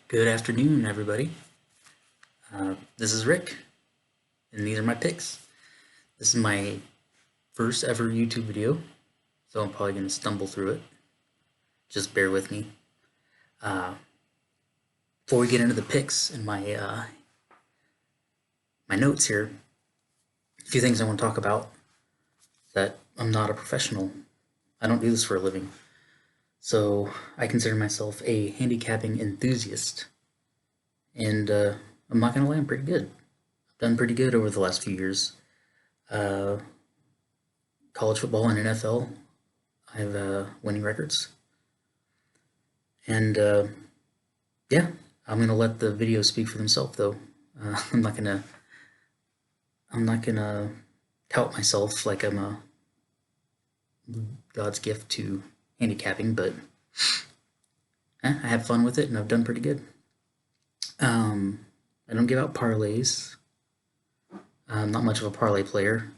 Good afternoon, everybody. This is Rick, and these are my picks. This is my first ever YouTube video, so I'm probably going to stumble through it. Just bear with me. Before we get into the picks and my notes here, a few things I want to talk about. That I'm not a professional. I don't do this for a living. So I consider myself a handicapping enthusiast. And I'm not going to lie, I'm pretty good. I've done pretty good over the last few years. College football and NFL, I have winning records. And yeah, I'm going to let the videos speak for themselves, though. I'm not gonna tout myself like I'm a God's gift to handicapping, but I have fun with it, and I've done pretty good. I don't give out parlays. I'm not much of a parlay player,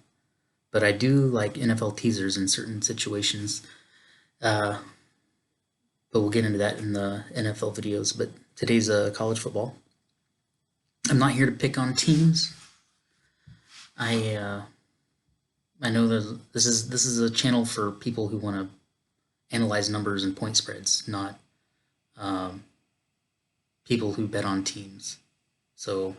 but I do like NFL teasers in certain situations. But we'll get into that in the NFL videos. But today's college football. I'm not here to pick on teams. I know that this is a channel for people who want to analyze numbers and point spreads, not people who bet on teams. So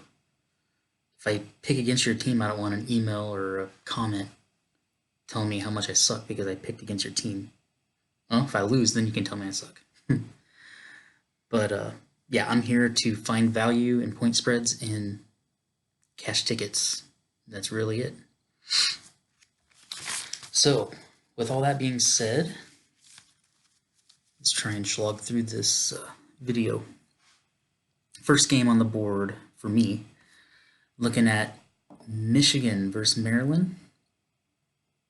if I pick against your team, I don't want an email or a comment telling me how much I suck because I picked against your team. Well, if I lose, then you can tell me I suck. But yeah, I'm here to find value in point spreads and cash tickets. That's really it. So, with all that being said, let's try and slog through this video. First game on the board for me, looking at Michigan versus Maryland.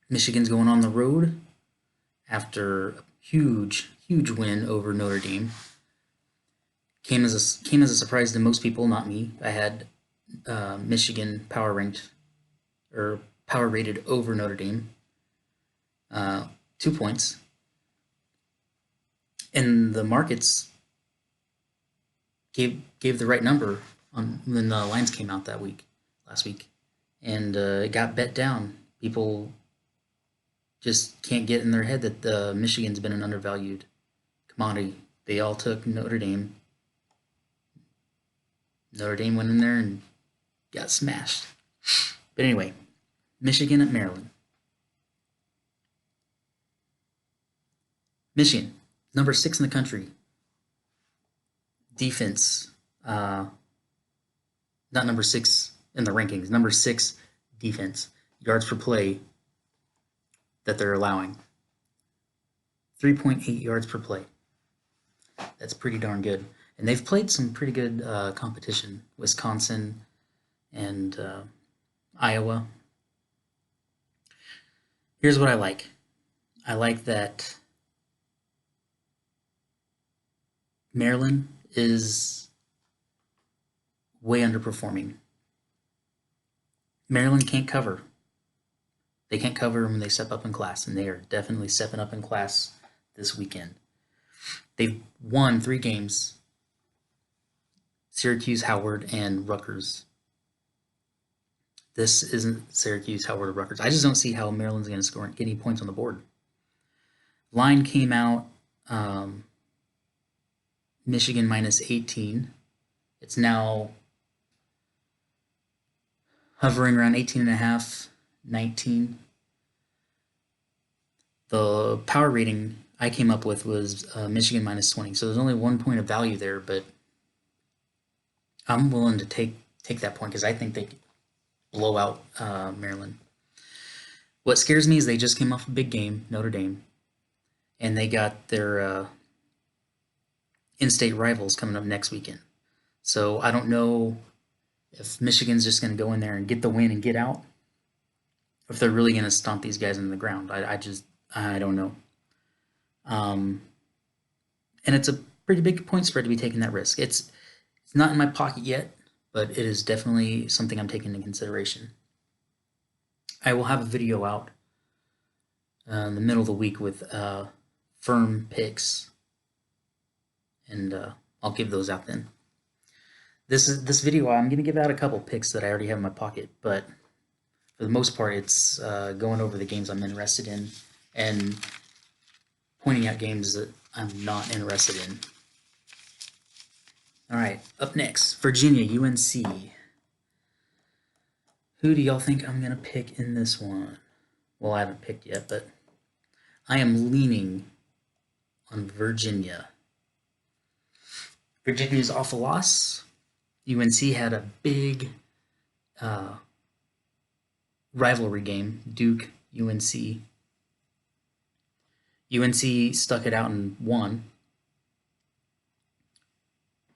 Michigan's going on the road after a huge win over Notre Dame. Came as a surprise to most people, not me. I had Michigan power rated over Notre Dame, 2 points, and the markets gave the right number on when the lines came out last week, and it got bet down. People just can't get in their head that Michigan's been an undervalued commodity. They all took Notre Dame. Notre Dame went in there and got smashed. But anyway, Michigan at Maryland. Michigan, number 6 in the country. Defense, not number 6 in the rankings, number 6 defense. Yards per play that they're allowing. 3.8 yards per play. That's pretty darn good. And they've played some pretty good competition. Wisconsin and Iowa. Here's what I like. I like that Maryland is way underperforming. Maryland can't cover. They can't cover when they step up in class, and they are definitely stepping up in class this weekend. They've won 3 games. Syracuse, Howard, and Rutgers. This isn't Syracuse, Howard, or Rutgers. I just don't see how Maryland's going to get any points on the board. Line came out Michigan minus 18. It's now hovering around 18.5, 19. The power rating I came up with was Michigan minus 20. So there's only 1 point of value there, but I'm willing to take that point because I think they blow out Maryland. What scares me is they just came off a big game, Notre Dame, and they got their in-state rivals coming up next weekend. So I don't know if Michigan's just going to go in there and get the win and get out, or if they're really going to stomp these guys into the ground. I don't know. And it's a pretty big point spread to be taking that risk. It's not in my pocket yet, but it is definitely something I'm taking into consideration. I will have a video out in the middle of the week with firm picks, and I'll give those out then. this video, I'm gonna give out a couple picks that I already have in my pocket, but for the most part, it's going over the games I'm interested in and pointing out games that I'm not interested in. All right, up next, Virginia, UNC. Who do y'all think I'm gonna pick in this one? Well, I haven't picked yet, but I am leaning on Virginia. Virginia's off a loss. UNC had a big rivalry game, Duke, UNC. UNC stuck it out and won.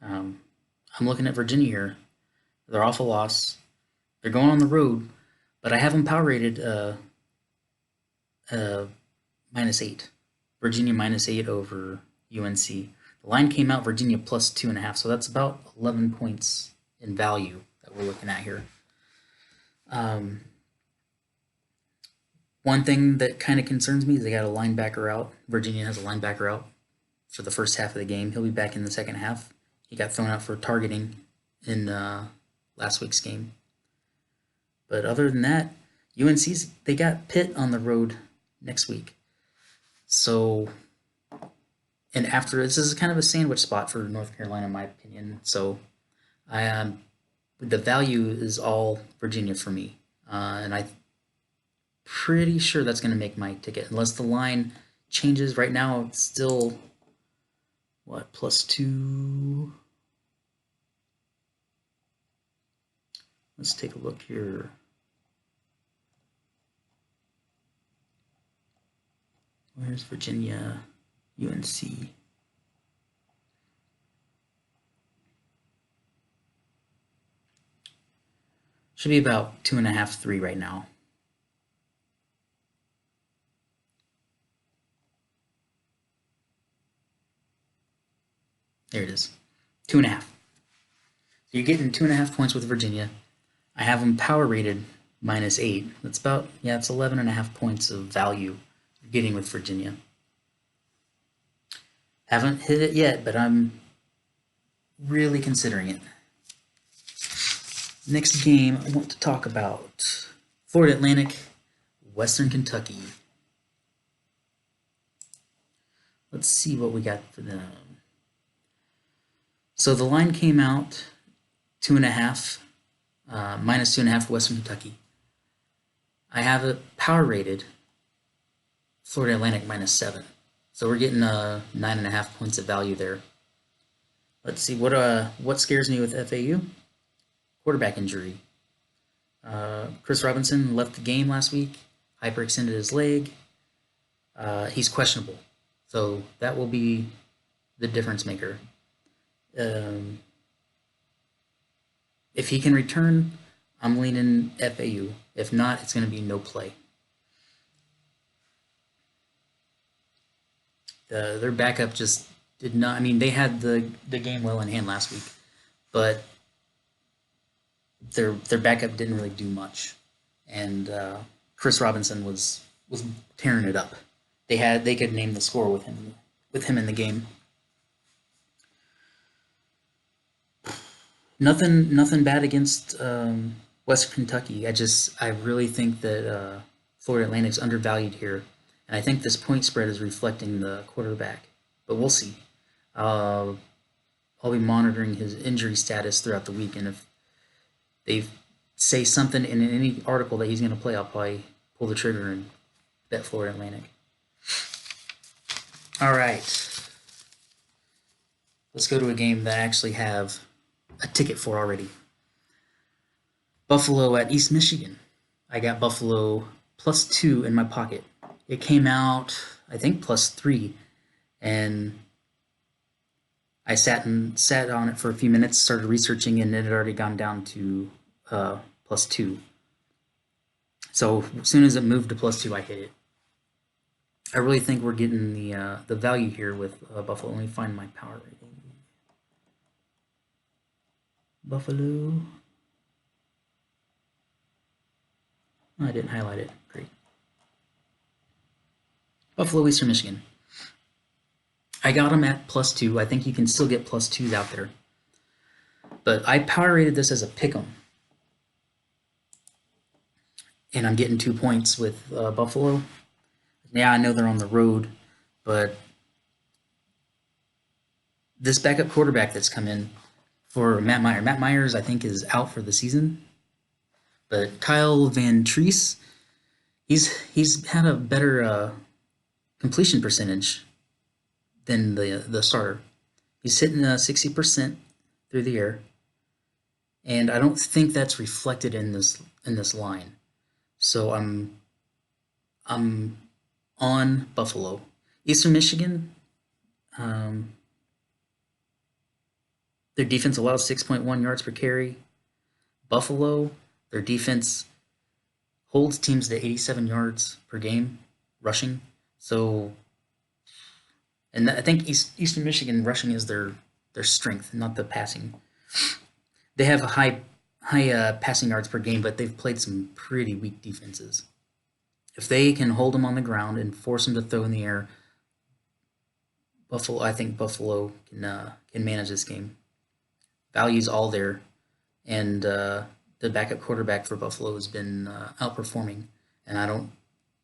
I'm looking at Virginia here. They're off a loss. They're going on the road, but I have them power rated -8. Virginia -8 over UNC. The line came out Virginia +2.5, so that's about 11 points in value that we're looking at here. One thing that kind of concerns me is they got a linebacker out. Virginia has a linebacker out for the first half of the game. He'll be back in the second half. He got thrown out for targeting in last week's game. But other than that, UNC's, they got Pitt on the road next week. So, and after, this is kind of a sandwich spot for North Carolina, in my opinion. So, the value is all Virginia for me. And I'm pretty sure that's going to make my ticket. Unless the line changes. Right now, it's still, what, +2? Let's take a look here. Where's Virginia, UNC? Should be about 2.5, 3 right now. There it is, 2.5. So you're getting 2.5 points with Virginia. I have them power rated -8. That's about, yeah, it's 11.5 points of value you're getting with Virginia. Haven't hit it yet, but I'm really considering it. Next game I want to talk about, Florida Atlantic, Western Kentucky. Let's see what we got for them. So the line came out 2.5, -2.5 Western Kentucky. I have it power rated Florida Atlantic -7. So we're getting 9.5 points of value there. Let's see, what scares me with FAU? Quarterback injury. Chris Robinson left the game last week, hyperextended his leg. He's questionable. So that will be the difference maker. If he can return, I'm leaning FAU. If not, it's going to be no play. Their backup just did not. I mean, they had the game well in hand last week, but their backup didn't really do much, and Chris Robinson was tearing it up. They could name the score with him in the game. Nothing bad against Western Kentucky. I really think that Florida Atlantic's undervalued here, and I think this point spread is reflecting the quarterback. But we'll see. I'll be monitoring his injury status throughout the week, and if they say something in any article that he's going to play, I'll probably pull the trigger and bet Florida Atlantic. All right. Let's go to a game that I actually have a ticket for already. Buffalo at East Michigan. I got Buffalo +2 in my pocket. It came out, I think, +3, and I sat on it for a few minutes, started researching, and it had already gone down to +2. So as soon as it moved to +2, I hit it. I really think we're getting the value here with Buffalo. Let me find my power rating. Buffalo. Oh, I didn't highlight it. Great. Buffalo, Eastern Michigan. I got them at +2. I think you can still get +2s out there. But I power rated this as a pick'em, and I'm getting 2 points with Buffalo. Yeah, I know they're on the road, but this backup quarterback that's come in for Matt Meyer. Matt Myers, I think, is out for the season. But Kyle Van Treese, he's had a better completion percentage than the starter. He's hitting 60% through the air, and I don't think that's reflected in this line. So I'm on Buffalo. Eastern Michigan, um, their defense allows 6.1 yards per carry. Buffalo, their defense holds teams to 87 yards per game rushing. So, and I think Eastern Michigan rushing is their strength, not the passing. They have a high passing yards per game, but they've played some pretty weak defenses. If they can hold them on the ground and force them to throw in the air, I think Buffalo can manage this game. Value's all there, and the backup quarterback for Buffalo has been outperforming. And I don't,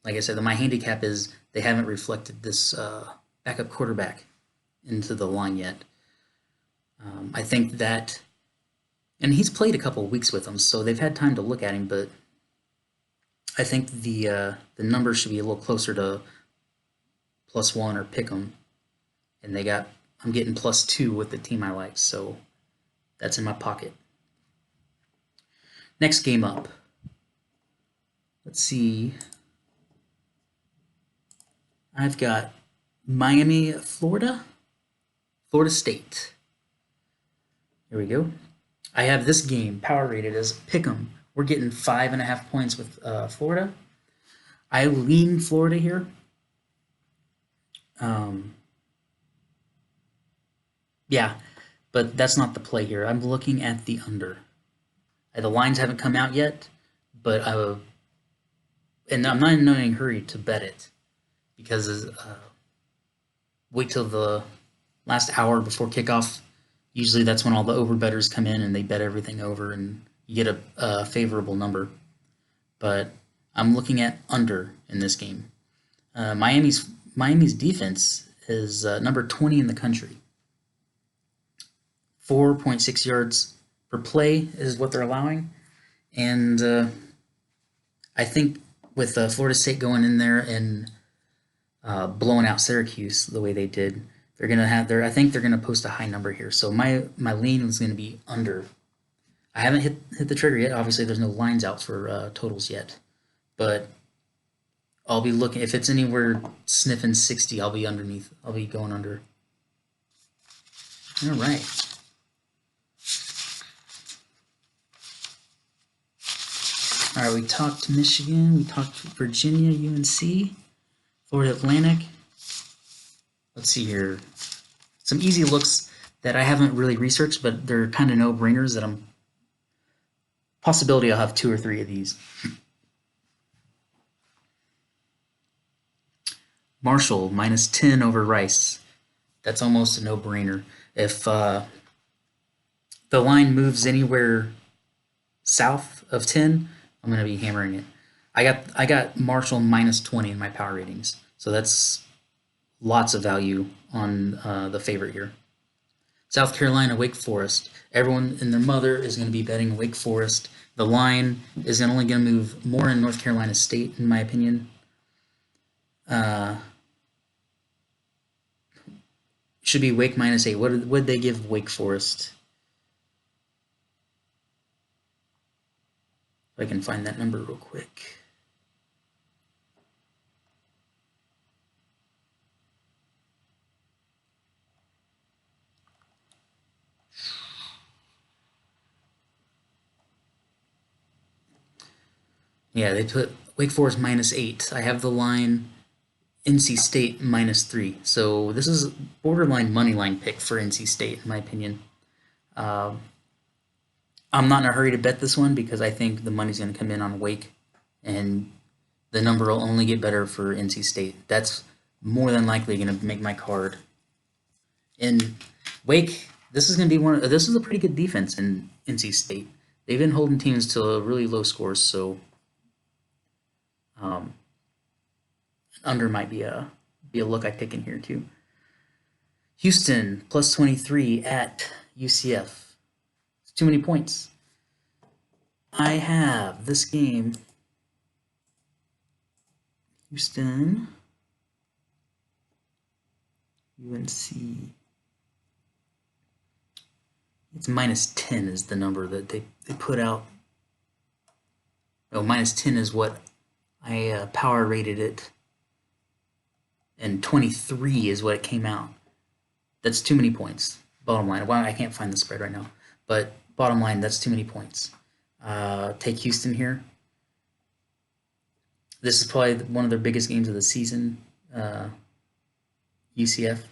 like I said, my handicap is they haven't reflected this backup quarterback into the line yet. I think that, and he's played a couple of weeks with them, so they've had time to look at him. But I think the number should be a little closer to +1 or pick 'em, and I'm getting +2 with the team I like, so that's in my pocket. Next game up. Let's see. I've got Miami, Florida State. Here we go. I have this game power rated as pick'em. We're getting 5.5 points with Florida. I lean Florida here. Yeah, but that's not the play here. I'm looking at the under. The lines haven't come out yet, but and I'm not in any hurry to bet it because wait till the last hour before kickoff. Usually that's when all the overbettors come in and they bet everything over and you get a favorable number. But I'm looking at under in this game. Miami's defense is number 20 in the country. 4.6 yards per play is what they're allowing. And I think with Florida State going in there and blowing out Syracuse the way they did, they're gonna have I think they're gonna post a high number here. So my lean is gonna be under. I haven't hit the trigger yet. Obviously, there's no lines out for totals yet, but I'll be looking if it's anywhere sniffing 60. I'll be underneath. I'll be going under. All right. All right, we talked Michigan, we talked Virginia, UNC, Florida Atlantic. Let's see here. Some easy looks that I haven't really researched, but they're kind of no-brainers that possibility I'll have 2 or 3 of these. Marshall, -10 over Rice. That's almost a no-brainer. If the line moves anywhere south of 10, I'm going to be hammering it. I got Marshall -20 in my power ratings, so that's lots of value on the favorite here. South Carolina, Wake Forest. Everyone and their mother is going to be betting Wake Forest. The line is only going to move more in North Carolina State, in my opinion. Should be Wake -8. What would they give Wake Forest? If I can find that number real quick. Yeah, they put Wake Forest -8. I have the line NC State -3. So this is borderline money line pick for NC State, in my opinion. I'm not in a hurry to bet this one because I think the money's going to come in on Wake, and the number will only get better for NC State. That's more than likely going to make my card. And Wake, This is going to be this is a pretty good defense in NC State. They've been holding teams to really low scores, so um, under might be a look I pick in here too. Houston plus 23 at UCF. It's too many points. I have this game. Houston, UNC. It's minus 10 is the number that they put out. Oh, minus 10 is what I power rated it. And 23 is what it came out. That's too many points. Bottom line. Well, I can't find the spread right now. But bottom line, that's too many points. Take Houston here. This is probably one of their biggest games of the season, UCF.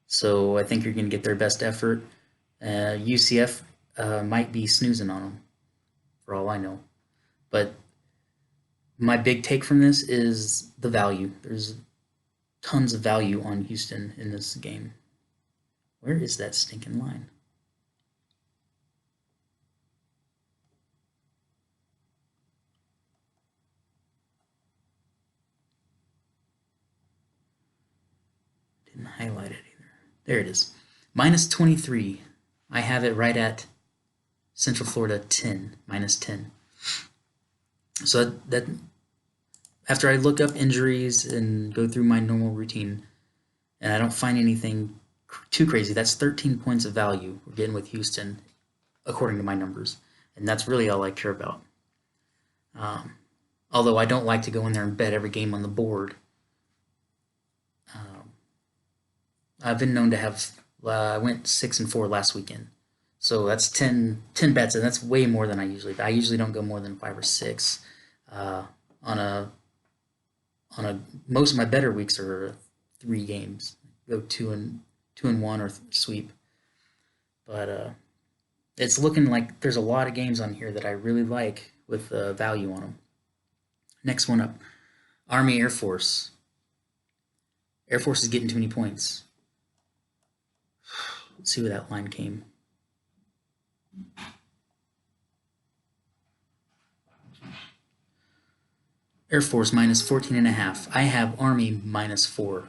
So I think you're going to get their best effort. UCF might be snoozing on them, for all I know. But my big take from this is the value. There's tons of value on Houston in this game. Where is that stinking line? Didn't highlight it either. There it is. Minus 23. I have it right at Central Florida 10, minus 10. So that after I look up injuries and go through my normal routine, and I don't find anything too crazy, that's 13 points of value we're getting with Houston, according to my numbers. And that's really all I care about. Although I don't like to go in there and bet every game on the board. I've been known to have, I went 6-4 last weekend. So that's 10 bets, and that's way more than I usually bet. I usually don't go more than 5 or 6. Most of my better weeks are 3 games. Go 2-1 or sweep. But it's looking like there's a lot of games on here that I really like with value on them. Next one up, Army Air Force. Air Force is getting too many points. Let's see where that line came. Air Force minus 14.5. I have Army minus 4.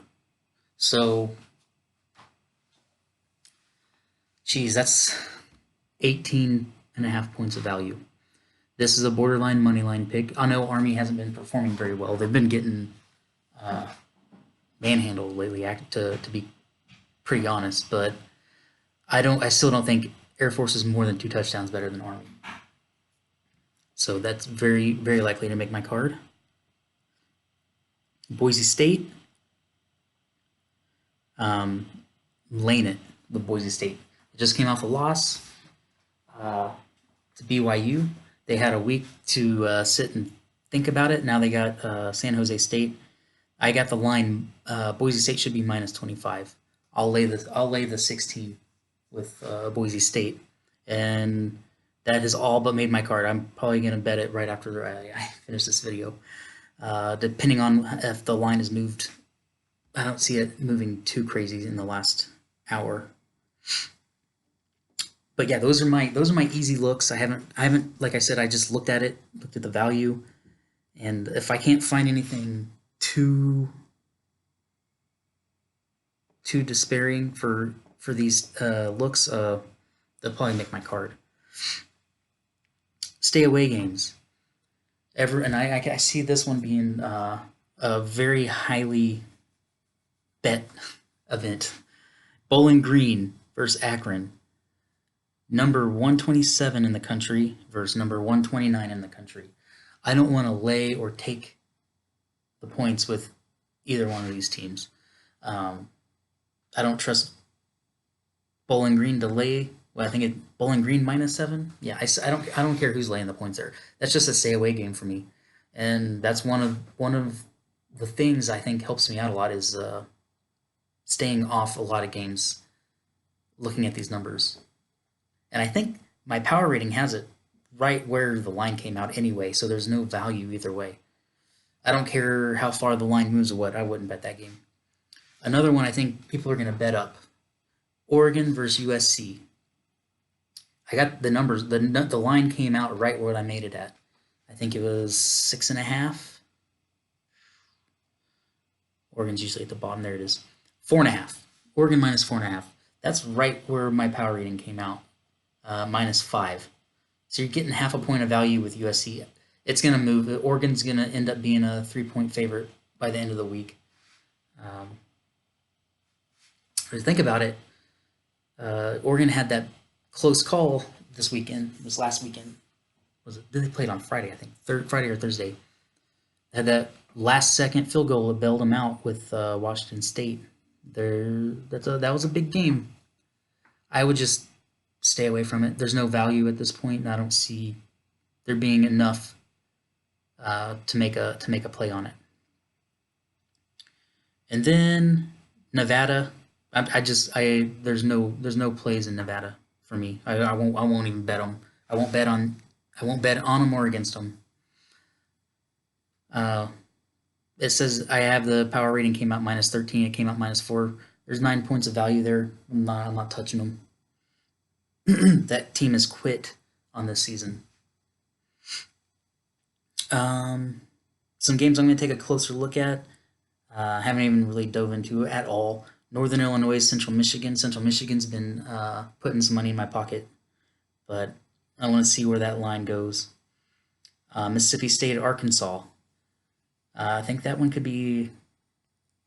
So, geez, that's 18.5 points of value. This is a borderline money line pick. I know Army hasn't been performing very well. They've been getting manhandled lately, to be pretty honest. But I still don't think Air Force is more than 2 touchdowns better than Army. So that's very, very likely to make my card. Boise State. Laying it with Boise State. It just came off a loss to BYU. They had a week to sit and think about it. Now they got San Jose State. I got the line. Boise State should be minus 25. I'll lay the 16 with Boise State, and that has all but made my card. I'm probably gonna bet it right after I finish this video, depending on if the line is moved. I don't see it moving too crazy in the last hour. But yeah, those are my easy looks. I haven't like I said, I just looked at the value, and if I can't find anything too despairing for these looks, they'll probably make my card. Stay away games. I see this one being a very highly bet event. Bowling Green versus Akron. Number 127 in the country versus number 129 in the country. I don't want to lay or take the points with either one of these teams. I don't trust Bowling Green to lay. Well, I think Bowling Green minus 7. Yeah, I don't care who's laying the points there. That's just a stay away game for me, and that's one of the things I think helps me out a lot is staying off a lot of games, looking at these numbers. And I think my power rating has it right where the line came out anyway, so there's no value either way. I don't care how far the line moves or what, I wouldn't bet that game. Another one I think people are going to bet up. Oregon versus USC. I got the numbers. The line came out right where I made it at. I think it was 6.5. Oregon's usually at the bottom. There it is. 4.5. Oregon minus 4.5. That's right where my power rating came out. -5. So you're getting half a point of value with USC. It's going to move. Oregon's going to end up being a 3-point favorite by the end of the week. Think about it. Oregon had that close call this last weekend. They played on Friday, I think. Friday or Thursday. They had that last-second field goal that bailed them out with Washington State. That was a big game. I would just stay away from it. There's no value at this point, and I don't see there being enough to make a play on it. And then Nevada, there's no plays in Nevada for me. I won't even bet them. I won't bet on them or against them. It says I have the power rating came out -13. It came out -4. There's 9 points of value there. I'm not touching them. That team has quit on this season. Some games I'm going to take a closer look at. I haven't even really dove into at all. Northern Illinois, Central Michigan. Central Michigan's been putting some money in my pocket, but I want to see where that line goes. Mississippi State, Arkansas. I think that one could be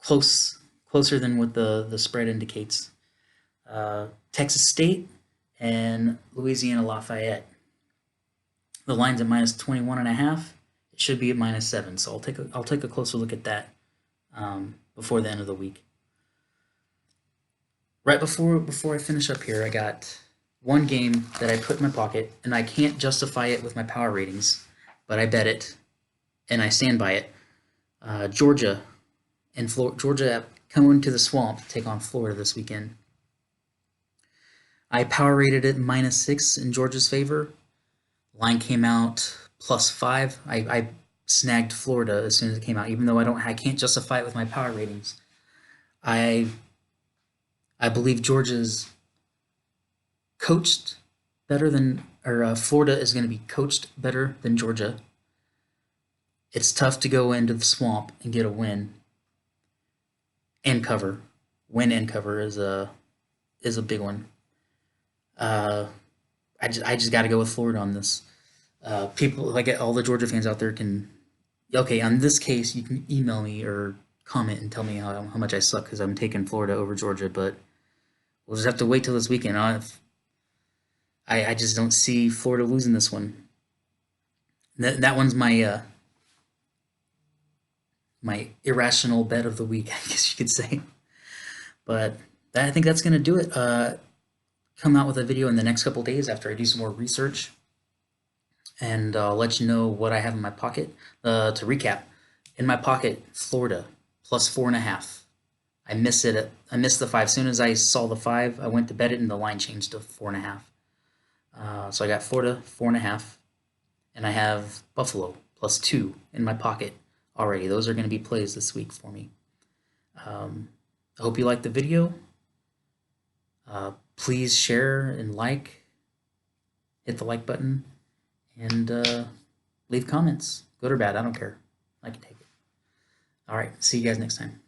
closer than what the spread indicates. Texas State and Louisiana Lafayette. The line's at -21.5. It should be at -7. So I'll take a closer look at that before the end of the week. Right before I finish up here, I got one game that I put in my pocket, and I can't justify it with my power ratings, but I bet it, and I stand by it. Georgia and Georgia coming to the Swamp to take on Florida this weekend. I power rated it -6 in Georgia's favor. Line came out +5. I snagged Florida as soon as it came out, even though I can't justify it with my power ratings. I believe Georgia's coached better than, or Florida is going to be coached better than Georgia. It's tough to go into the Swamp and get a win and cover. Win and cover is a big one. I just got to go with Florida on this. People, like all the Georgia fans out there can, okay, on this case, you can email me or comment and tell me how much I suck because I'm taking Florida over Georgia, but we'll just have to wait till this weekend. I just don't see Florida losing this one. That one's my my irrational bet of the week, I guess you could say. But I think that's going to do it. Come out with a video in the next couple days after I do some more research, and I'll let you know what I have in my pocket. To recap, in my pocket, Florida +4.5. I missed the 5. As soon as I saw the 5, I went to bet it, and the line changed to 4.5. So I got Florida 4.5, and I have Buffalo +2 in my pocket already. Those are going to be plays this week for me. I hope you liked the video. Please share and hit the like button, and leave comments. Good or bad, I don't care. I can take it. All right, see you guys next time.